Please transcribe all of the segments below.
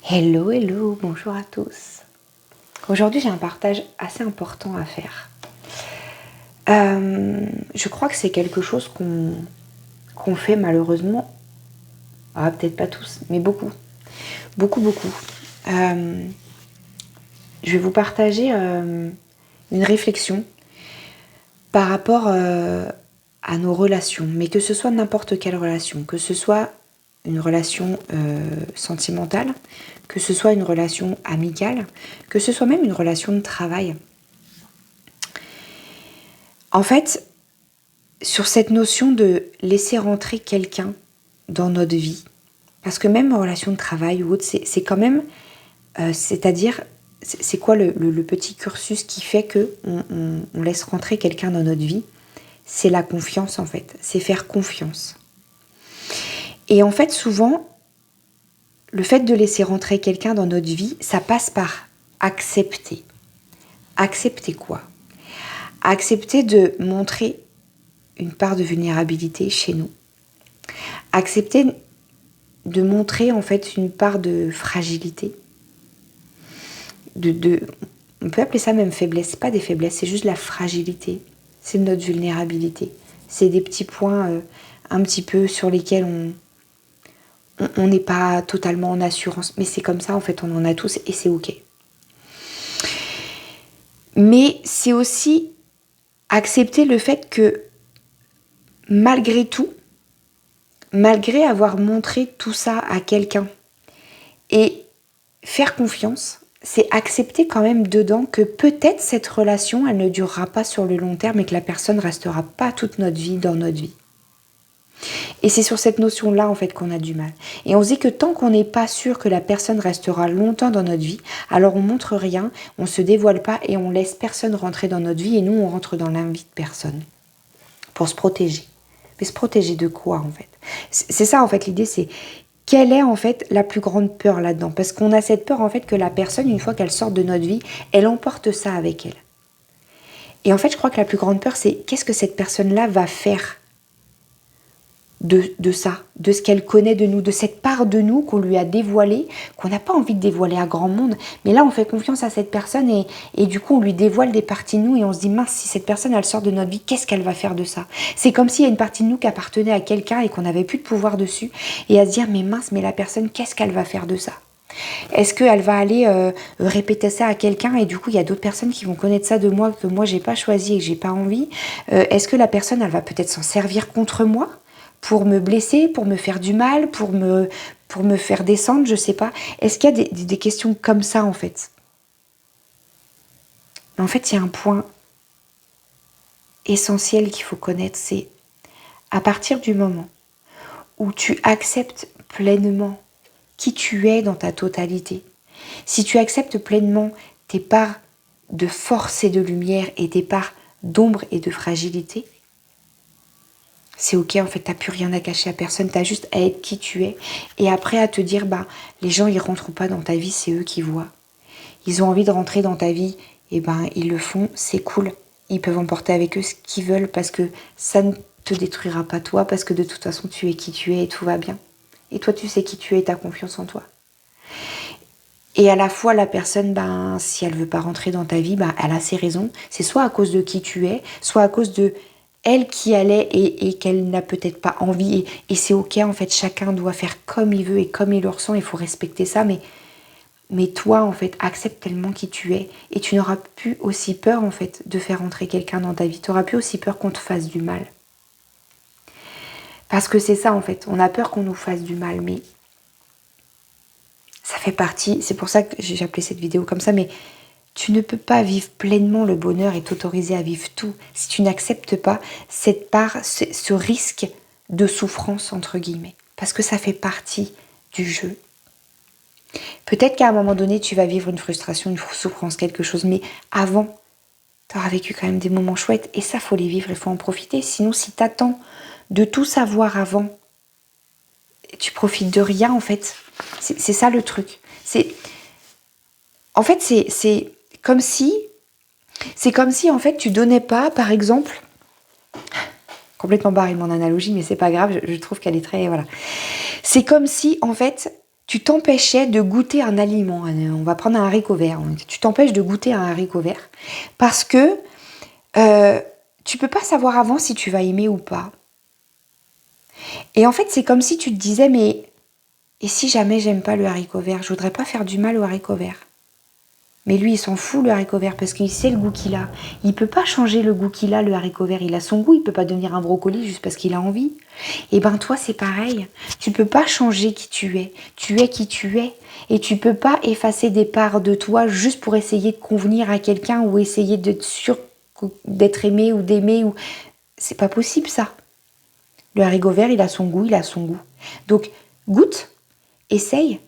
Hello, hello, bonjour à tous. Aujourd'hui, j'ai un partage assez important à faire. Je crois que c'est quelque chose qu'on fait malheureusement, peut-être pas tous, mais beaucoup. Beaucoup. Je vais vous partager une réflexion par rapport à nos relations, mais que ce soit n'importe quelle relation, que ce soit une relation sentimentale, que ce soit une relation amicale, que ce soit même une relation de travail. En fait, sur cette notion de laisser rentrer quelqu'un dans notre vie, parce que même en relation de travail ou autre, c'est quand même, c'est-à-dire, c'est quoi le petit cursus qui fait qu'on laisse rentrer quelqu'un dans notre vie? C'est la confiance en fait, c'est faire confiance. Et en fait, souvent, le fait de laisser rentrer quelqu'un dans notre vie, ça passe par accepter. Accepter quoi? Accepter de montrer une part de vulnérabilité chez nous. Accepter de montrer en fait une part de fragilité. On peut appeler ça même faiblesse, c'est pas des faiblesses, c'est juste la fragilité. C'est notre vulnérabilité. C'est des petits points un petit peu sur lesquels on n'est pas totalement en assurance. Mais c'est comme ça en fait, on en a tous et c'est ok. Mais c'est aussi accepter le fait que malgré tout, malgré avoir montré tout ça à quelqu'un et faire confiance, c'est accepter quand même dedans que peut-être cette relation, elle ne durera pas sur le long terme et que la personne ne restera pas toute notre vie dans notre vie. Et c'est sur cette notion-là en fait qu'on a du mal. Et on se dit que tant qu'on n'est pas sûr que la personne restera longtemps dans notre vie, alors on montre rien, on se dévoile pas et on laisse personne rentrer dans notre vie et nous on rentre dans l'invite de personne pour se protéger. Mais se protéger de quoi en fait? C'est ça en fait l'idée, c'est quelle est en fait la plus grande peur là-dedans? Parce qu'on a cette peur en fait que la personne, une fois qu'elle sort de notre vie, elle emporte ça avec elle. Et en fait, je crois que la plus grande peur, c'est qu'est-ce que cette personne-là va faire de ça, de ce qu'elle connaît de nous, de cette part de nous qu'on lui a dévoilée, qu'on n'a pas envie de dévoiler à grand monde. Mais là, on fait confiance à cette personne et du coup, on lui dévoile des parties de nous et on se dit, mince, si cette personne, elle sort de notre vie, qu'est-ce qu'elle va faire de ça? C'est comme s'il y a une partie de nous qui appartenait à quelqu'un et qu'on n'avait plus de pouvoir dessus et à se dire, mais mince, mais la personne, qu'est-ce qu'elle va faire de ça? Est-ce qu'elle va aller répéter ça à quelqu'un et du coup il y a d'autres personnes qui vont connaître ça de moi que moi j'ai pas choisi et que j'ai pas envie? Est-ce que la personne elle va peut-être s'en servir contre moi pour me blesser, pour me faire du mal, pour me faire descendre, je sais pas. Est-ce qu'il y a des questions comme ça en fait? Mais en fait il y a un point essentiel qu'il faut connaître, c'est à partir du moment où tu acceptes pleinement qui tu es dans ta totalité. Si tu acceptes pleinement tes parts de force et de lumière et tes parts d'ombre et de fragilité, c'est ok, en fait, t'as plus rien à cacher à personne, t'as juste à être qui tu es et après à te dire, les gens ils rentrent pas dans ta vie, c'est eux qui voient. Ils ont envie de rentrer dans ta vie, et ils le font, c'est cool. Ils peuvent emporter avec eux ce qu'ils veulent parce que ça ne te détruira pas toi, parce que de toute façon tu es qui tu es et tout va bien. Et toi tu sais qui tu es et t'as confiance en toi. Et à la fois, la personne, si elle veut pas rentrer dans ta vie, elle a ses raisons. C'est soit à cause de qui tu es, soit à cause de elle qui elle est et qu'elle n'a peut-être pas envie. Et c'est ok, en fait, chacun doit faire comme il veut et comme il le ressent. Il faut respecter ça. Mais toi, en fait, accepte tellement qui tu es. Et tu n'auras plus aussi peur, en fait, de faire rentrer quelqu'un dans ta vie. Tu n'auras plus aussi peur qu'on te fasse du mal. Parce que c'est ça, en fait. On a peur qu'on nous fasse du mal, mais ça fait partie, c'est pour ça que j'ai appelé cette vidéo comme ça, mais tu ne peux pas vivre pleinement le bonheur et t'autoriser à vivre tout si tu n'acceptes pas cette part, ce risque de souffrance, entre guillemets. Parce que ça fait partie du jeu. Peut-être qu'à un moment donné, tu vas vivre une frustration, une souffrance, quelque chose, mais avant, tu auras vécu quand même des moments chouettes et ça, faut les vivre, il faut en profiter. Sinon, si tu attends de tout savoir avant, tu profites de rien, en fait. C'est ça le truc. En fait, c'est comme si, en fait, tu donnais pas, par exemple, complètement barré mon analogie, mais c'est pas grave, je trouve qu'elle est très, voilà. C'est comme si, en fait, tu t'empêchais de goûter un aliment. On va prendre un haricot vert. Tu t'empêches de goûter un haricot vert parce que tu peux pas savoir avant si tu vas aimer ou pas. Et en fait, c'est comme si tu te disais, mais et si jamais j'aime pas le haricot vert, je voudrais pas faire du mal au haricot vert. Mais lui, il s'en fout, le haricot vert, parce qu'il sait le goût qu'il a. Il peut pas changer le goût qu'il a, le haricot vert. Il a son goût, il peut pas devenir un brocoli juste parce qu'il a envie. Et ben toi, c'est pareil. Tu peux pas changer qui tu es. Tu es qui tu es. Et tu peux pas effacer des parts de toi juste pour essayer de convenir à quelqu'un ou essayer d'être sûr d'être aimé ou d'aimer. C'est pas possible, ça. Le haricot vert, il a son goût, il a son goût. Donc, goûte, essaye.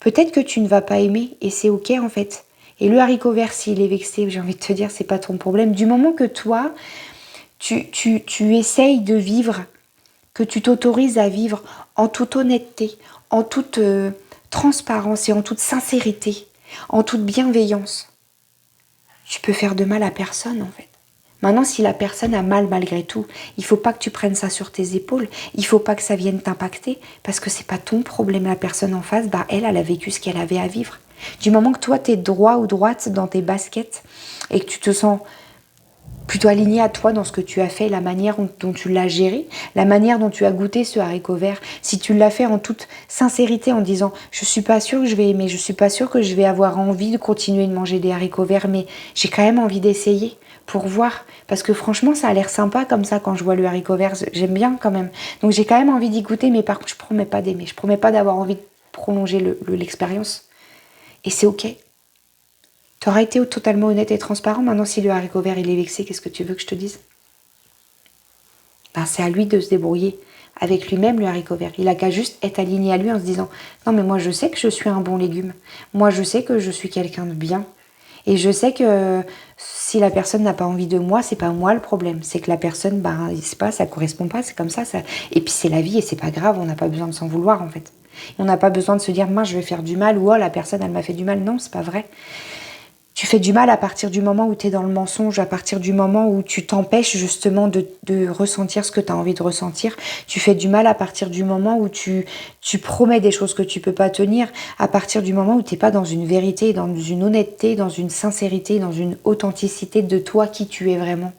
Peut-être que tu ne vas pas aimer et c'est ok en fait. Et le haricot vert, s'il est vexé, j'ai envie de te dire, c'est pas ton problème. Du moment que toi, tu essayes de vivre, que tu t'autorises à vivre en toute honnêteté, en toute transparence et en toute sincérité, en toute bienveillance, tu peux faire de mal à personne en fait. Maintenant, si la personne a mal malgré tout, il faut pas que tu prennes ça sur tes épaules. Il faut pas que ça vienne t'impacter parce que c'est pas ton problème. La personne en face, elle a vécu ce qu'elle avait à vivre. Du moment que toi, tu es droit ou droite dans tes baskets et que tu te sens plutôt aligné à toi dans ce que tu as fait, la manière dont tu l'as géré, la manière dont tu as goûté ce haricot vert, si tu l'as fait en toute sincérité en disant « je suis pas sûre que je vais aimer, je suis pas sûre que je vais avoir envie de continuer de manger des haricots verts, mais j'ai quand même envie d'essayer pour voir, parce que franchement ça a l'air sympa comme ça quand je vois le haricot vert, j'aime bien quand même, donc j'ai quand même envie d'y goûter, mais par contre je promets pas d'aimer, je promets pas d'avoir envie de prolonger l'expérience, et c'est ok. Tu auras été totalement honnête et transparent. Maintenant, si le haricot vert il est vexé, qu'est-ce que tu veux que je te dise? C'est à lui de se débrouiller avec lui-même, le haricot vert. Il a qu'à juste être aligné à lui en se disant « Non, mais moi, je sais que je suis un bon légume. Moi, je sais que je suis quelqu'un de bien. Et je sais que si la personne n'a pas envie de moi, c'est pas moi le problème. C'est que la personne, c'est pas, ça correspond pas, c'est comme ça. Et puis, c'est la vie et c'est pas grave. On n'a pas besoin de s'en vouloir, en fait. On n'a pas besoin de se dire « Mince, je vais faire du mal » ou « Oh, la personne, elle m'a fait du mal. » Non, c'est pas vrai. Tu fais du mal à partir du moment où tu es dans le mensonge, à partir du moment où tu t'empêches justement de ressentir ce que tu as envie de ressentir. Tu fais du mal à partir du moment où tu promets des choses que tu peux pas tenir, à partir du moment où tu n'es pas dans une vérité, dans une honnêteté, dans une sincérité, dans une authenticité de toi qui tu es vraiment.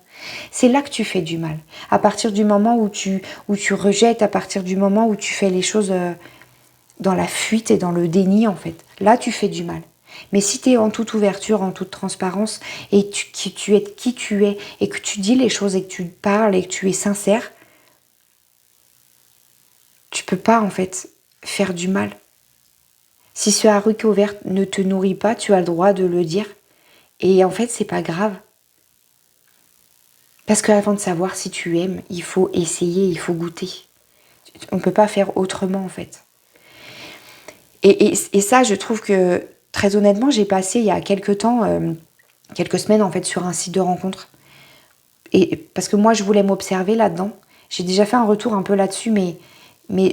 C'est là que tu fais du mal. À partir du moment où tu rejettes, à partir du moment où tu fais les choses dans la fuite et dans le déni en fait. Là, tu fais du mal. Mais si tu es en toute ouverture, en toute transparence, et tu es qui tu es, et que tu dis les choses, et que tu parles, et que tu es sincère, tu peux pas, en fait, faire du mal. Si ce haricot vert ne te nourrit pas, tu as le droit de le dire. Et en fait, c'est pas grave. Parce qu'avant de savoir si tu aimes, il faut essayer, il faut goûter. On ne peut pas faire autrement, en fait. Et ça, je trouve que, très honnêtement, j'ai passé il y a quelques temps, quelques semaines en fait, sur un site de rencontre. Et parce que moi, je voulais m'observer là-dedans. J'ai déjà fait un retour un peu là-dessus, mais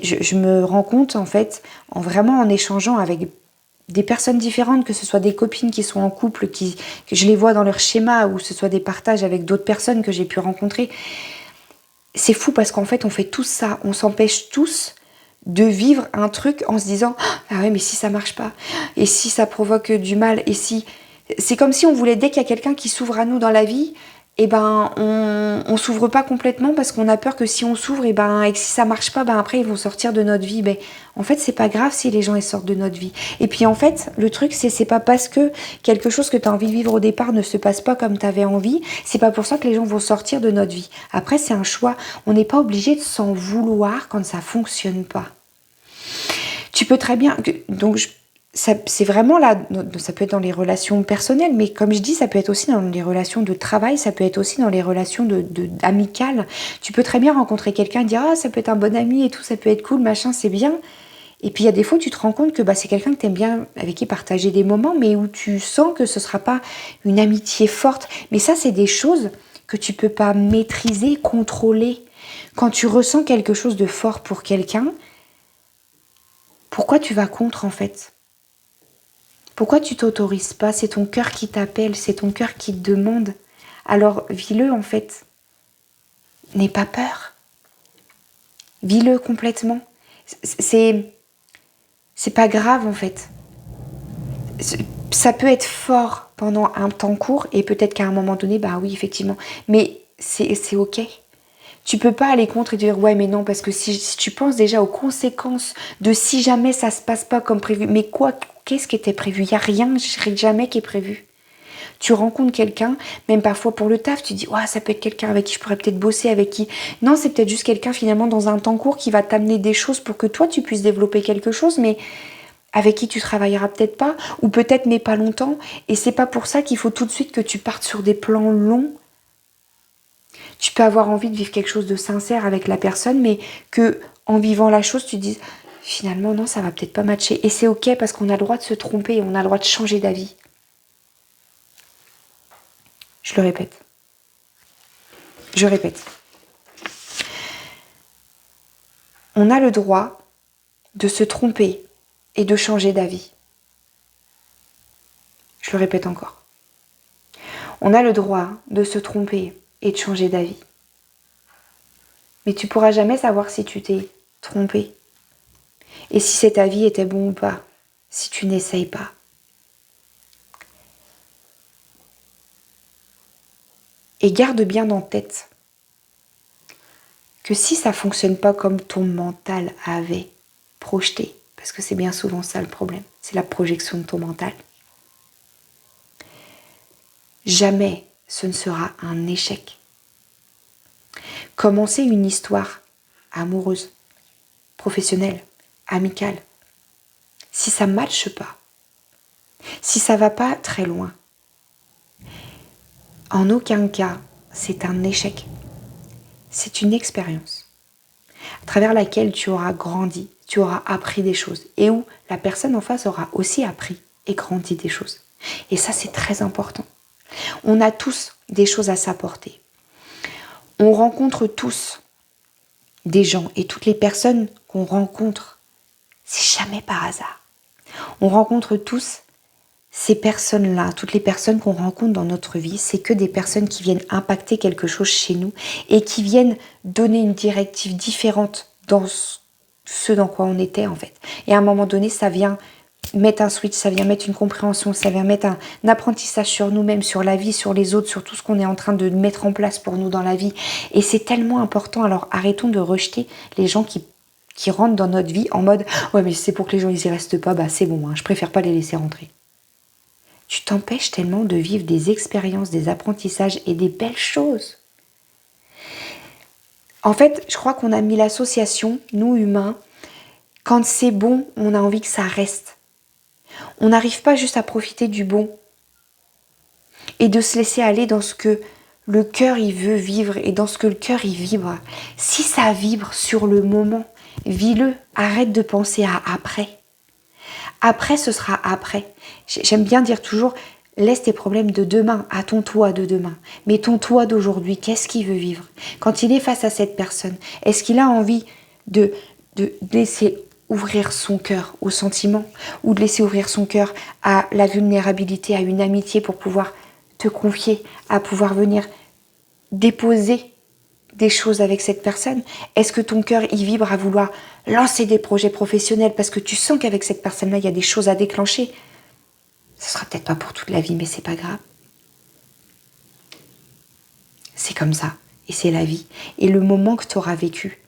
je me rends compte, en fait, vraiment en échangeant avec des personnes différentes, que ce soit des copines qui sont en couple, que je les vois dans leur schéma, ou ce soit des partages avec d'autres personnes que j'ai pu rencontrer. C'est fou parce qu'en fait, on fait tout ça. On s'empêche tous de vivre un truc en se disant « Ah ouais, mais si ça marche pas, et si ça provoque du mal, et si... » C'est comme si on voulait, dès qu'il y a quelqu'un qui s'ouvre à nous dans la vie, on s'ouvre pas complètement parce qu'on a peur que si on s'ouvre, et que si ça marche pas, après ils vont sortir de notre vie. En fait, c'est pas grave si les gens ils sortent de notre vie. Et puis en fait, le truc, c'est pas parce que quelque chose que tu as envie de vivre au départ ne se passe pas comme tu avais envie, c'est pas pour ça que les gens vont sortir de notre vie. Après, c'est un choix. On n'est pas obligé de s'en vouloir quand ça fonctionne pas. Tu peux très bien... Donc, c'est vraiment là, ça peut être dans les relations personnelles, mais comme je dis, ça peut être aussi dans les relations de travail, ça peut être aussi dans les relations amicales. Tu peux très bien rencontrer quelqu'un et dire « Ah, ça peut être un bon ami et tout, ça peut être cool, machin, c'est bien. » Et puis il y a des fois, tu te rends compte que c'est quelqu'un que tu aimes bien, avec qui partager des moments, mais où tu sens que ce ne sera pas une amitié forte. Mais ça, c'est des choses que tu ne peux pas maîtriser, contrôler. Quand tu ressens quelque chose de fort pour quelqu'un, pourquoi tu vas contre en fait ? Pourquoi tu t'autorises pas? C'est ton cœur qui t'appelle, c'est ton cœur qui te demande. Alors vis-le en fait. N'aie pas peur. Vis-le complètement. C'est pas grave en fait. Ça peut être fort pendant un temps court et peut-être qu'à un moment donné, bah oui, effectivement. Mais c'est ok. Tu peux pas aller contre et dire ouais mais non parce que si tu penses déjà aux conséquences de si jamais ça se passe pas comme prévu, mais quoi, qu'est-ce qui était prévu? Il y a rien jamais qui est prévu. Tu rencontres quelqu'un, même parfois pour le taf, tu dis ouais ça peut être quelqu'un avec qui je pourrais peut-être bosser, avec qui non c'est peut-être juste quelqu'un finalement dans un temps court qui va t'amener des choses pour que toi tu puisses développer quelque chose, mais avec qui tu travailleras peut-être pas, ou peut-être mais pas longtemps, et c'est pas pour ça qu'il faut tout de suite que tu partes sur des plans longs. Tu peux avoir envie de vivre quelque chose de sincère avec la personne, mais que en vivant la chose, tu te dises finalement non, ça va peut-être pas matcher. Et c'est ok parce qu'on a le droit de se tromper, on a le droit de changer d'avis. Je le répète. Je répète. On a le droit de se tromper et de changer d'avis. Je le répète encore. On a le droit de se tromper et de changer d'avis. Mais tu pourras jamais savoir si tu t'es trompé. Et si cet avis était bon ou pas, si tu n'essayes pas. Et garde bien en tête que si ça ne fonctionne pas comme ton mental avait projeté, parce que c'est bien souvent ça le problème, c'est la projection de ton mental, jamais ce ne sera un échec. Commencer une histoire amoureuse, professionnelle, amicale, si ça ne matche pas, si ça ne va pas très loin, en aucun cas c'est un échec. C'est une expérience à travers laquelle tu auras grandi, tu auras appris des choses et où la personne en face aura aussi appris et grandi des choses. Et ça, c'est très important. On a tous des choses à s'apporter. On rencontre tous des gens et toutes les personnes qu'on rencontre, c'est jamais par hasard. On rencontre tous ces personnes-là, toutes les personnes qu'on rencontre dans notre vie, c'est que des personnes qui viennent impacter quelque chose chez nous et qui viennent donner une directive différente dans ce dans quoi on était en fait. Et à un moment donné, ça vient mettre un switch, ça vient mettre une compréhension, ça vient mettre un apprentissage sur nous-mêmes, sur la vie, sur les autres, sur tout ce qu'on est en train de mettre en place pour nous dans la vie. Et c'est tellement important, alors arrêtons de rejeter les gens qui rentrent dans notre vie en mode « Ouais mais c'est pour que les gens ils y restent pas, bah c'est bon, hein, je préfère pas les laisser rentrer ». Tu t'empêches tellement de vivre des expériences, des apprentissages et des belles choses. En fait, je crois qu'on a mis l'association, nous humains, quand c'est bon, on a envie que ça reste. On n'arrive pas juste à profiter du bon et de se laisser aller dans ce que le cœur il veut vivre et dans ce que le cœur il vibre. Si ça vibre sur le moment, vis-le, arrête de penser à après. Après, ce sera après. J'aime bien dire toujours, laisse tes problèmes de demain à ton toi de demain. Mais ton toi d'aujourd'hui, qu'est-ce qu'il veut vivre? Quand il est face à cette personne, est-ce qu'il a envie de laisser ouvrir son cœur aux sentiments ou de laisser ouvrir son cœur à la vulnérabilité, à une amitié pour pouvoir te confier, à pouvoir venir déposer des choses avec cette personne? Est-ce que ton cœur y vibre à vouloir lancer des projets professionnels parce que tu sens qu'avec cette personne-là, il y a des choses à déclencher? Ce sera peut-être pas pour toute la vie, mais c'est pas grave. C'est comme ça. Et c'est la vie. Et le moment que tu auras vécu,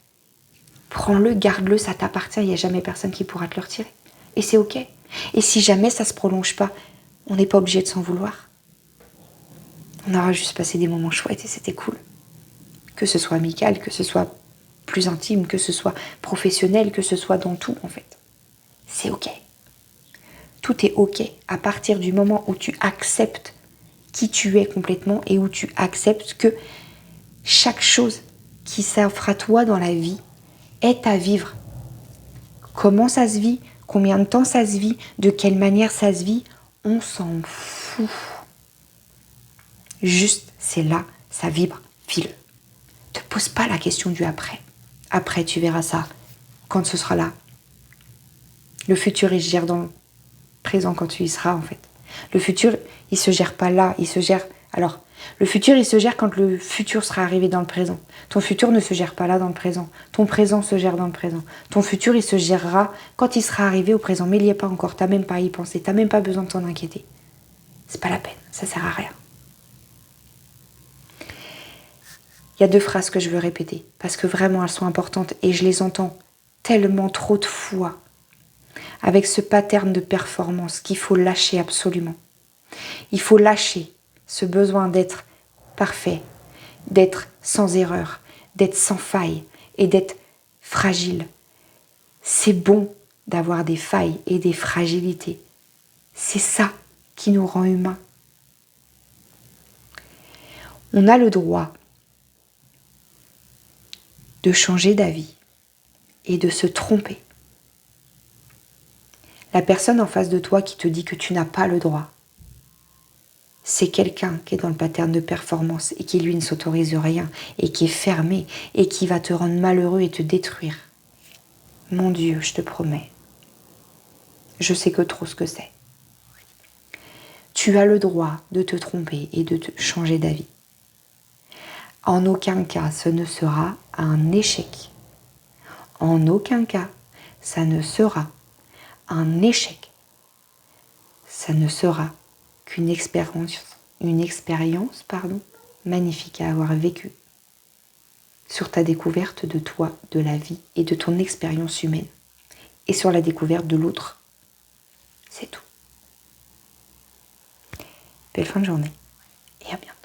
prends-le, garde-le, ça t'appartient. Il n'y a jamais personne qui pourra te le retirer. Et c'est ok. Et si jamais ça se prolonge pas, on n'est pas obligé de s'en vouloir. On aura juste passé des moments chouettes et c'était cool. Que ce soit amical, que ce soit plus intime, que ce soit professionnel, que ce soit dans tout en fait. C'est ok. Tout est ok à partir du moment où tu acceptes qui tu es complètement et où tu acceptes que chaque chose qui s'offre à toi dans la vie est à vivre. Comment ça se vit, combien de temps ça se vit, de quelle manière ça se vit, on s'en fout. Juste, c'est là, ça vibre, vis-le. Ne te pose pas la question du après. Après, tu verras ça quand ce sera là. Le futur, il se gère dans le présent quand tu y seras, en fait. Le futur, il se gère pas là, il se gère Alors, le futur, il se gère quand le futur sera arrivé dans le présent. Ton futur ne se gère pas là dans le présent. Ton présent se gère dans le présent. Ton futur, il se gérera quand il sera arrivé au présent. Mais il n'y est pas encore. Tu n'as même pas à y penser. Tu n'as même pas besoin de t'en inquiéter. C'est pas la peine. Ça sert à rien. Il y a 2 phrases que je veux répéter. Parce que vraiment, elles sont importantes. Et je les entends tellement trop de fois. Avec ce pattern de performance qu'il faut lâcher absolument. Il faut lâcher ce besoin d'être parfait, d'être sans erreur, d'être sans faille et d'être fragile. C'est bon d'avoir des failles et des fragilités. C'est ça qui nous rend humains. On a le droit de changer d'avis et de se tromper. La personne en face de toi qui te dit que tu n'as pas le droit, c'est quelqu'un qui est dans le pattern de performance et qui lui ne s'autorise rien et qui est fermé et qui va te rendre malheureux et te détruire. Mon Dieu, je te promets, je sais que trop ce que c'est. Tu as le droit de te tromper et de te changer d'avis. En aucun cas, ce ne sera un échec. En aucun cas, ça ne sera un échec. Ça ne sera qu'une expérience, magnifique à avoir vécue sur ta découverte de toi, de la vie et de ton expérience humaine. Et sur la découverte de l'autre. C'est tout. Belle fin de journée et à bientôt.